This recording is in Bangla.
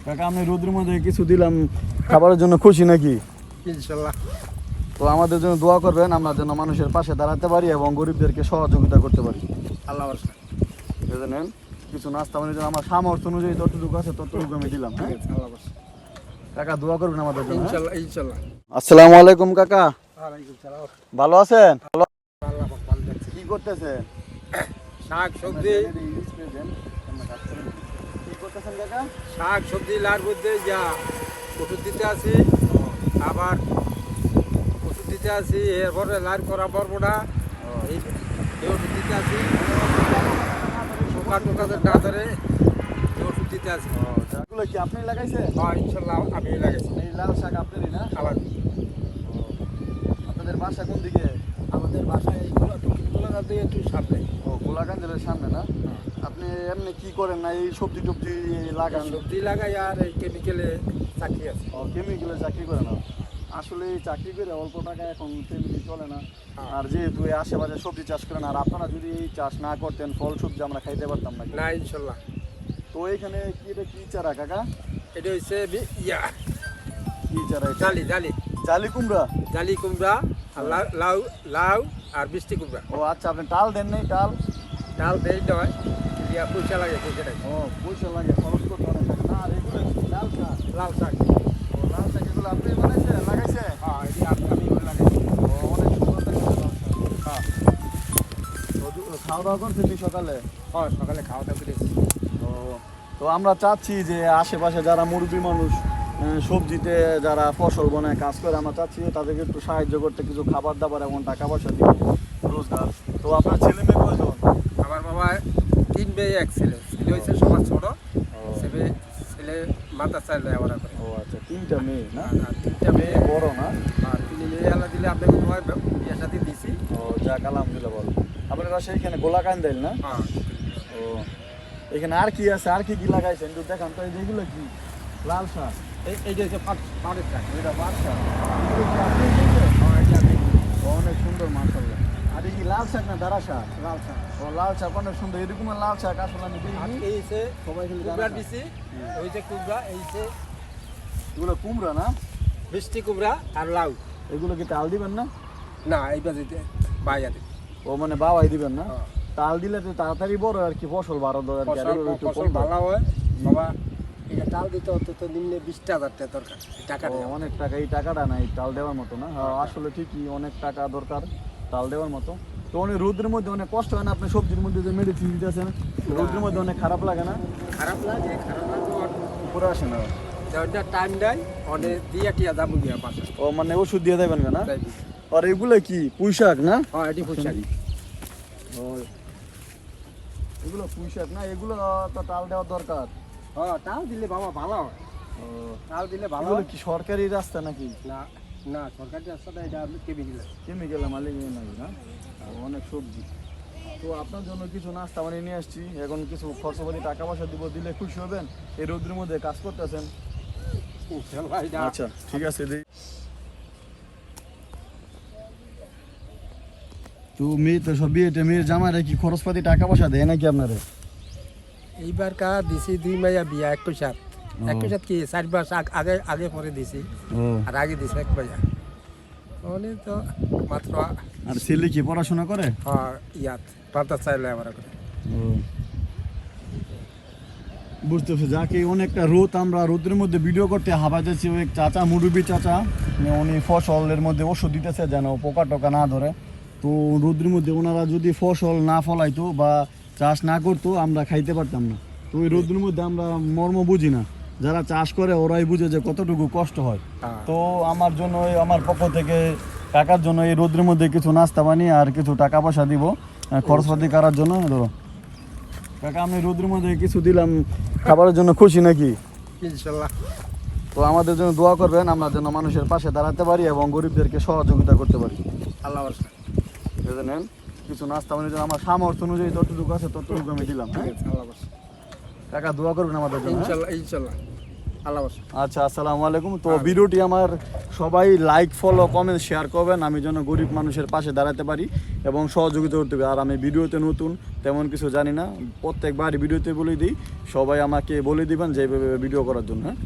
কাকা আমি রোদের মধ্যে কিছু দিলাম খাবারের জন্য খুশি নাকি? ইনশাল্লাহ। তো আমাদের জন্য দোয়া করবেন, আমরা যেন মানুষের পাশে দাঁড়াতে পারি এবং গরিবদেরকে সহযোগিতা করতে পারি। আল্লাহ ভরসা। বুঝলেন, কিছু নাস্তা পানির জন্য আমার সামর্থ্য অনুযায়ী যতটুকু আছে ততটুকু আমি দিলাম। ঠিক হ্যাঁ আছে, আল্লাহ ভরসা। কাকা দোয়া করবেন আমাদের জন্য। ইনশাল্লাহ ইনশাল্লাহ। আসসালামু আলাইকুম কাকা, ওয়ালাইকুম সালাম। ভালো আছেন? আল্লাহ পাক ভালো রাখছে। কি করতেছেন? শাক সবজি কি করতেছেন কাকা? শাক সবজি লার মধ্যে যা ওষুধ দিতে আছি, আবার ওষুধ দিতে আছি, এরপরে লার করা পারবো না, এই এই ওষুধ দিতে আছি, পোকা টোকাদের না ধরে এই ওষুধ দিতে আছি। এগুলো কি আপনি লাগাইছেন? হ্যাঁ ইনশাল্লাহ আমি লাগাইছি। এই লাল শাক আপনারই না? আবার আপনাদের বাসা কোন দিকে? আমাদের বাসায় এইগুলো টুকিগুলো যাতে একটু সামনে। ও গোলাকান্দের সামনে না? আপনি এমনি কি করেন না, এই সবজি টবজি লাগান? সবজি লাগাই আর এই কেমিক্যালে চাকরি আছে। ও কেমিক্যালে চাকরি করে না? আসলে এই চাকরি করে অল্প টাকা এখন তেমনি চলে না। আর যেহেতু এই আশেপাশে সবজি চাষ করেন, আর আপনারা যদি এই চাষ না করতেন ফল সবজি আমরা খাইতে পারতাম না। না ইনশাল্লাহ। তো এখানে কি এটা কি চারা কাকা? এটা হচ্ছে ইয়া কি চারা এটা? জালি জালি জালি কুমড়া? জালি কুমড়া আর লাউ লাউ আর মিষ্টি কুমড়া। ও আচ্ছা, আপনি টাল দেন নাই? টাল ডাল দেই নয়, দিয়া পয়সা লাগে সেটাই। ও পয়সা লাগে, খরচ করতে অনেক টাকা না। আর এগুলো কি লাল শাক? লাল শাক। ও লাল শাক এগুলো আপনি বানাইছেন, লাগাইছেন? হ্যাঁ এটি আমি লাগাই। ও অনেক সুন্দর লাগে লাল শাক। হ্যাঁ তো খাওয়া দাওয়া করছেন সকালে? হ্যাঁ সকালে খাওয়া দাওয়া করেছি। তো তো আমরা চাচ্ছি যে আশেপাশে যারা মুরব্বী মানুষ সবজিতে যারা ফসল বনায় কাজ করে, আমরা চাচ্ছি যে তাদেরকে একটু সাহায্য করতে, কিছু খাবার দাবার এবং টাকা পয়সা দিয়ে রোজগার। তো আপনার ছেলে মেয়ে কয়জন? আমার বাবা 3 মেয়ে 1 ছেলে। ছেলে হয়েছে সবার ছোট, ছেলে মাদ্রাসায় লেখাপড়া করে। ও আচ্ছা, 3টা মেয়ে না? আর 3টা মেয়ে। বড় না? আর 3 মেয়ে আল্লাহ দিলে আপনাকে তোমার বিয়ে শাদী দিছি। ও যাক আলহামদুলিল্লাহ। বলো আপনারা সেইখানে গোলাকান্দাইল না? হ্যাঁ ও এখানে আর কি আছে, আর কি কি লাগাইছেন একটু দেখান তো। এই যেগুলো কি লাল শাক? এইটা হচ্ছে পাটের শাক। এটা পাট শাক? এগুলো কি আপনি দিয়েছেন? হ্যাঁ এটা আমি ও, অনেক সুন্দর মাশাআল্লাহ। আর এই কি লাল শাক না দারা শাক? লাল শাক। ও লাল শাক অনেক সুন্দর। এরকম লাল শাক আসলে আমি আর দেখিনি। এই হচ্ছে সবাই খালি দারা কুমড়ার শাক। বিচি, ওই যে কুমড়া, এই যে এগুলো কুমড়া না? মিষ্টি কুমড়া আর লাউ। এগুলো কি তাল দিবেন না? না এই বাজিতে বাইরে ও মানে বাবাই দিবেন না? হ্যাঁ। তাল দিলে তো তাড়াতাড়ি বড় আর কি, ফসল ভালো দেয় আর কি। আর এগুলো একটু ফসল কম দেয়। ভালো হয় বাবা। এটা তাল দিতে অন্তত নিম্নে 20,000 টাকা দরকার এই টাকাটা। ও, অনেক টাকা। এই টাকাটা নাই তাল দেওয়ার মতো না? হ্যাঁ আসলে ঠিকই, অনেক টাকা দরকার তাল দেওয়ার মতো। তো অনেক রোদের মধ্যে অনেক কষ্ট হয় না? আপনি সবজির মধ্যে যে মেডিসিন দিতেছেন, রোদের মধ্যে অনেক খারাপ লাগে না? খারাপ লাগে উপরে আসে না? যা টাইম দেয় অনেক দিয়ে টিয়া দাম গিয়া পাশে। ও মানে ওষুধ দিয়ে দেবেন না? তাই দিই। আর এগুলো কি পুঁই শাক না? হ্যাঁ এটি পয়সা। ও এগুলো পুঁই শাক না? এগুলো তো তাল দেওয়ার দরকার। হ্যাঁ তাল দিলে বাবা ভালো হয়। ও তাল দিলে ভালো এগুলো হয়। কি সরকারি রাস্তা নাকি? না না সরকারি রাস্তাটা এটা আমি কেবি দিলাম। কেমিক্যাল মালিক নাকি না? ও, অনেক সবজি। তো আপনার জন্য কিছু নাস্তা বানিয়ে নিয়ে আসছি। এখন কিছু খরচাপাতি টাকা পয়সা দিব, দিলে খুশি হবেন। এই রোদের মধ্যে কাজ করতেছেন। ইনশাআল্লাহ এটা আচ্ছা ঠিক আছে দিই। তো মেয়ে তো সব বিয়েতে মেয়ের জামাইরা কি খরচপাতি টাকা পয়সা দেয় নাকি আপনারা? এইবার কা দিছি 2 মাইয়া বিয়া 21 21 কি 4 মাস আগে আগে পরে দিছি। ও আর আগে দিছে 1 মাইয়া। ওনে তো মাত্র আর ছেলে কি পড়াশোনা করে? ইয়াত পাতা চাইলে আবার করে। বুঝতে পারছি। যাকে অনেকটা রোদ, আমরা রোদের মধ্যে ভিডিও করতে হাঁপাই যাচ্ছি। ওই চাচা, মুরব্বী চাচা, উনি ফসলের মধ্যে ওষুধ দিতেছে যেন পোকা টোকা না ধরে। তো রোদের মধ্যে ওনারা যদি ফসল না ফলাইতো বা চাষ না করতো, আমরা খাইতে পারতাম না। তো ওই রোদের মধ্যে আমরা মর্ম বুঝি না। যারা চাষ করে ওরাই বুঝে যে কতটুকু কষ্ট হয়। তো আমার জন্য, আমার পক্ষ থেকে কাকার জন্য এই রোদের মধ্যে কিছু নাস্তা বানিয়ে আর কিছু টাকা পয়সা দিব খরচপাতি করার জন্য। ধরো কাকা আমি রোদের মধ্যে কিছু দিলাম খাবারের জন্য খুশি নাকি? ইনশাআল্লাহ। তো আমাদের জন্য দোয়া করবেন, আমরা যেন মানুষের পাশে দাঁড়াতে পারি এবং গরিবদেরকে সহযোগিতা করতে পারি। আল্লাহ ভরসা। বুঝলেন, কিছু নাস্তা বানিয়ে জন্য আমার সামর্থ্য অনুযায়ী যতটুকু আছে ততটুকু আমি দিলাম। ঠিক হ্যাঁ আছে, আল্লাহ ভরসা। কাকা দোয়া করবেন আমাদের জন্য। ইনশাআল্লাহ ইনশাআল্লাহ। আল্লাহ হাফেজ। আচ্ছা, আসসালামু আলাইকুম। তো ভিডিওটি আমার সবাই লাইক, ফলো, কমেন্ট, শেয়ার করবেন, আমি যেন গরিব মানুষের পাশে দাঁড়াতে পারি এবং সহযোগিতা করতে পারি। আর আমি ভিডিওতে নতুন, তেমন কিছু জানি না, প্রত্যেকবার ভিডিওতে বলে দিই, সবাই আমাকে বলে দিবেন যে এইভাবে ভিডিও করার জন্য। হ্যাঁ।